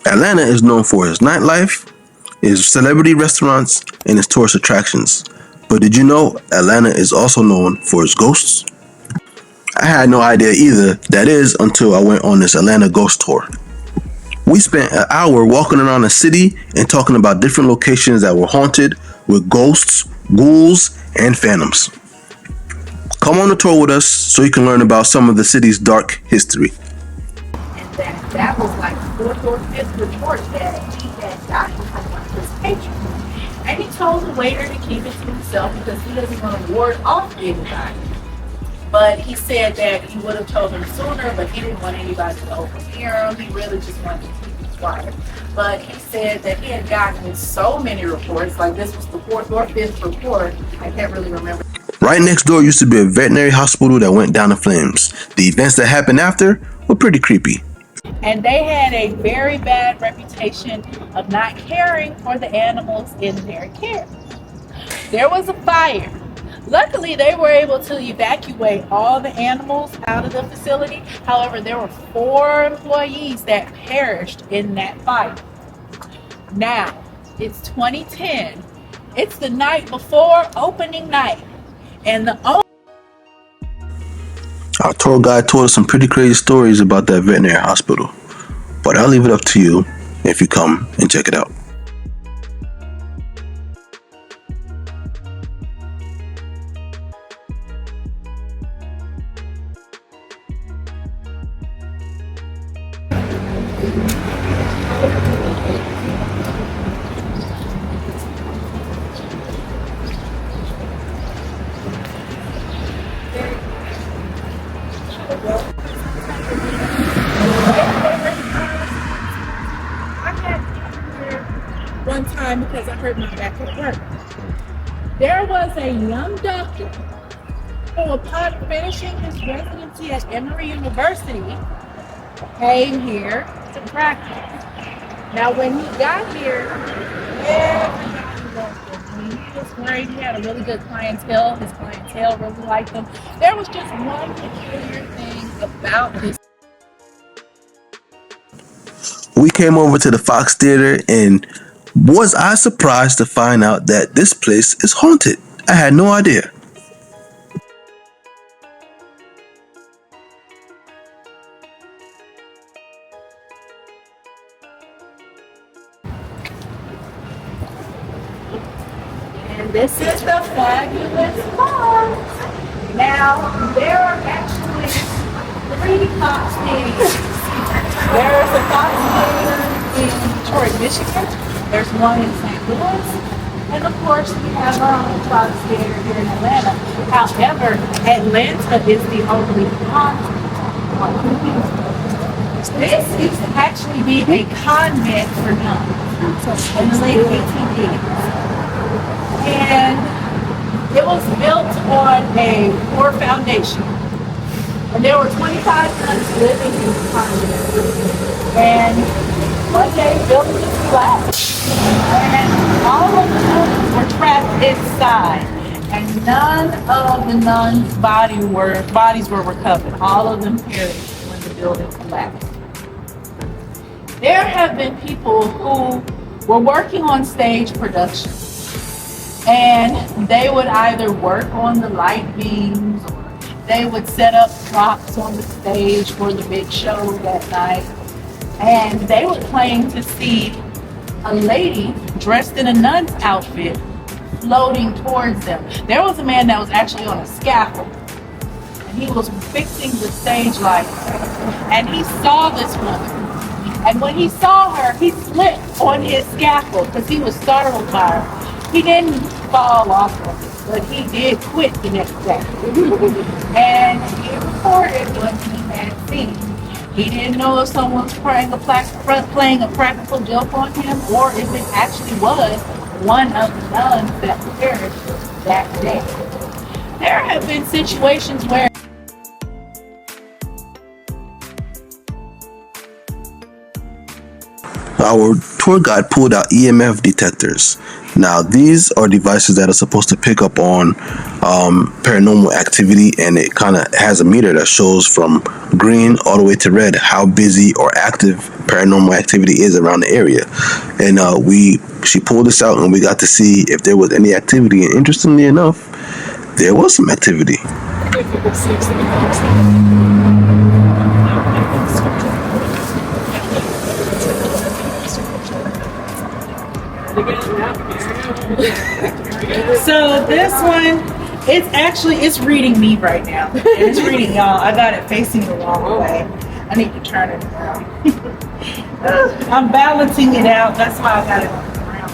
Atlanta is known for its nightlife, its celebrity restaurants, and its tourist attractions. But did you know Atlanta is also known for its ghosts? I had no idea either, that is, until I went on this Atlanta ghost tour. We spent an hour walking around the city and talking about different locations that were haunted with ghosts, ghouls, and phantoms. Come on the tour with us so you can learn about some of the city's dark history. And that was like the fourth or fifth report that he had gotten from one of his patrons. And he told the waiter to keep it to himself because he doesn't want to ward off anybody. But he said that he would have told him sooner, but he didn't want anybody to overhear him. He really just wanted to keep it quiet. But he said that he had gotten so many reports, like this was the fourth or fifth report, I can't really remember. Right next door used to be a veterinary hospital that went down in flames. The events that happened after were pretty creepy. And they had a very bad reputation of not caring for the animals in their care. There was a fire. Luckily, they were able to evacuate all the animals out of the facility. However, there were 4 employees that perished in that fire. Now, it's 2010. It's the night before opening night. And Our tour guide told us some pretty crazy stories about that veterinary hospital. But I'll leave it up to you if you come and check it out. one time because I hurt my back at work. There was a young doctor who, upon finishing his residency at Emory University, came here to practice. Now, when he got here, everybody loved him. I mean, he was great. He had a really good clientele. His clientele really liked him. There was just one peculiar thing about this. We came over to the Fox Theater, and was I surprised to find out that this place is haunted. I had no idea. And this is the fabulous farm. Now, there are actually 3 Fox theaters. There's a Fox theater in Detroit, Michigan. There's one in St. Louis. And of course, we have our own Fox theater here in Atlanta. However, Atlanta is the only haunted one. This used to actually be a convent for nuns in the late 1880s. And it was built on a poor foundation. And there were 25 nuns living in the convent. And one day, building just collapsed. And all of the nuns were trapped inside. And none of the nuns' bodies were recovered. All of them perished when the building collapsed. There have been people who were working on stage productions. And they would either work on the light beams, or they would set up props on the stage for the big show that night. And they would claim to see a lady dressed in a nun's outfit floating towards them. There was a man that was actually on a scaffold, and he was fixing the stage lights. And he saw this woman. And when he saw her, he slipped on his scaffold because he was startled by her. He didn't fall off of it, but he did quit the next day. And he reported what he had seen. He didn't know if someone was playing a practical joke on him, or if it actually was one of the nuns that perished that day. There have been situations where Our tour guide pulled out EMF detectors. Now, these are devices that are supposed to pick up on paranormal activity, and it kind of has a meter that shows from green all the way to red how busy or active paranormal activity is around the area. And she pulled this out, and we got to see if there was any activity. And interestingly enough, there was some activity. So this one, it's reading me right now. And it's reading y'all. I got it facing the wrong way. I need to turn it around. I'm balancing it out. That's why I got it on the ground.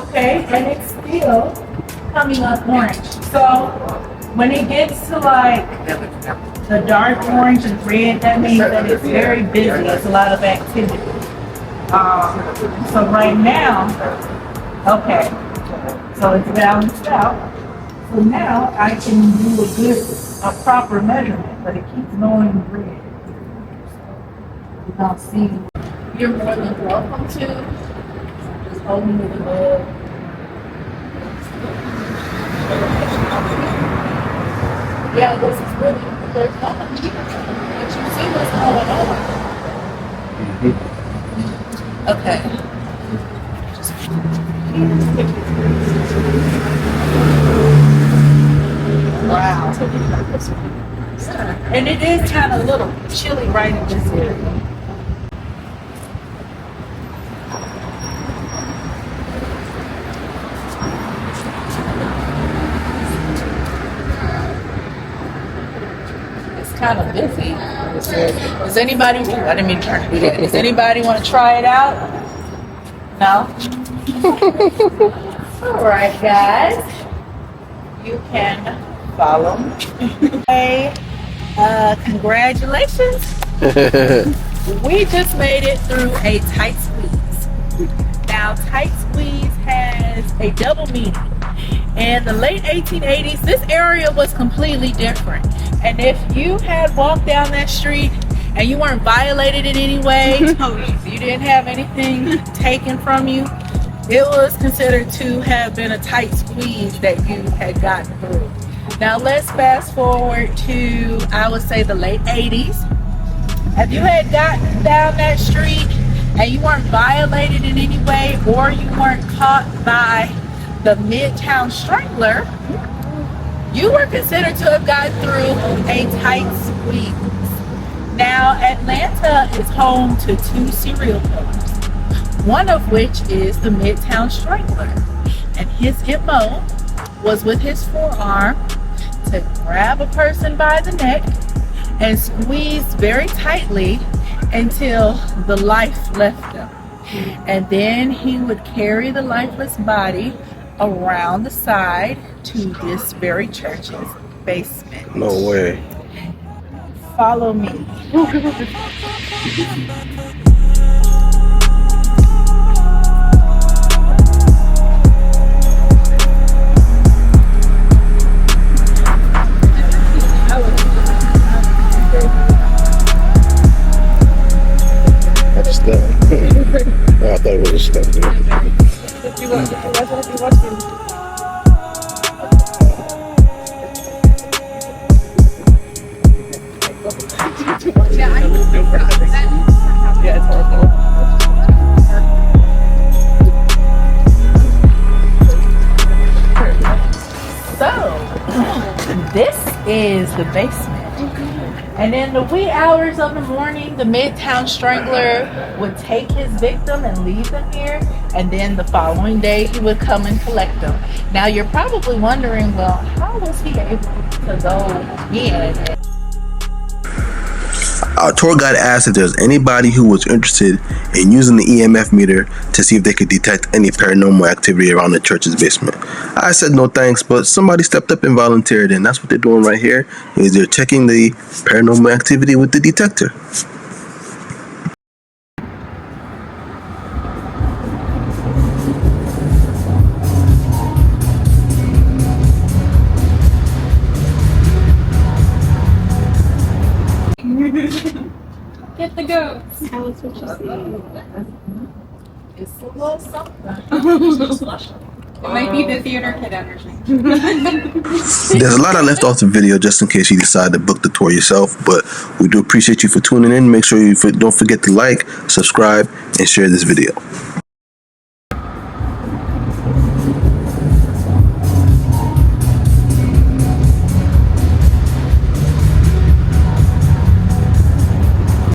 Okay, and it's still coming up orange. So when it gets to like the dark orange and red, that means that it's very busy. It's a lot of activity. So right now, okay, so it's balanced out. So now I can do a proper measurement, but it keeps going red. You don't see. You're more than welcome to. Just holding it above. Yeah, this is really, there's nothing here. But you see what's going on. Okay. Wow. And it is kind of a little chilly right in this area. It's kind of busy. Does anybody, I didn't mean to turn to do that. Does anybody want to try it out? No? All right, guys. You can follow me. Hey, congratulations. We just made it through a tight squeeze. Now, tight squeeze has a double meaning. In the late 1880s, this area was completely different. And if you had walked down that street and you weren't violated in any way, you didn't have anything taken from you, it was considered to have been a tight squeeze that you had gotten through. Now let's fast forward to, I would say, the late 80s. If you had gotten down that street and you weren't violated in any way, or you weren't caught by the Midtown Strangler, you were considered to have gotten through a tight squeeze. Now, Atlanta is home to 2 serial killers, one of which is the Midtown Strangler. And his MO was with his forearm to grab a person by the neck and squeeze very tightly until the life left them. And then he would carry the lifeless body around the side to this very church's basement. No way. Follow me. That's stuff. I thought it was a stuff. Yeah, it's horrible. So, this is the basement. And in the wee hours of the morning, the Midtown Strangler would take his victim and leave them here. And then the following day, he would come and collect them. Now, you're probably wondering, well, how was he able to go in? Our tour guide asked if there's anybody who was interested in using the EMF meter to see if they could detect any paranormal activity around the church's basement. I said no thanks, but somebody stepped up and volunteered, and that's what they're doing right here, is they're checking the paranormal activity with the detector. Get the goats. Tell us what you see. It's a little something. It might be the theater kid understand. There's a lot I left off the video just in case you decide to book the tour yourself, but we do appreciate you for tuning in. Make sure you don't forget to like, subscribe, and share this video.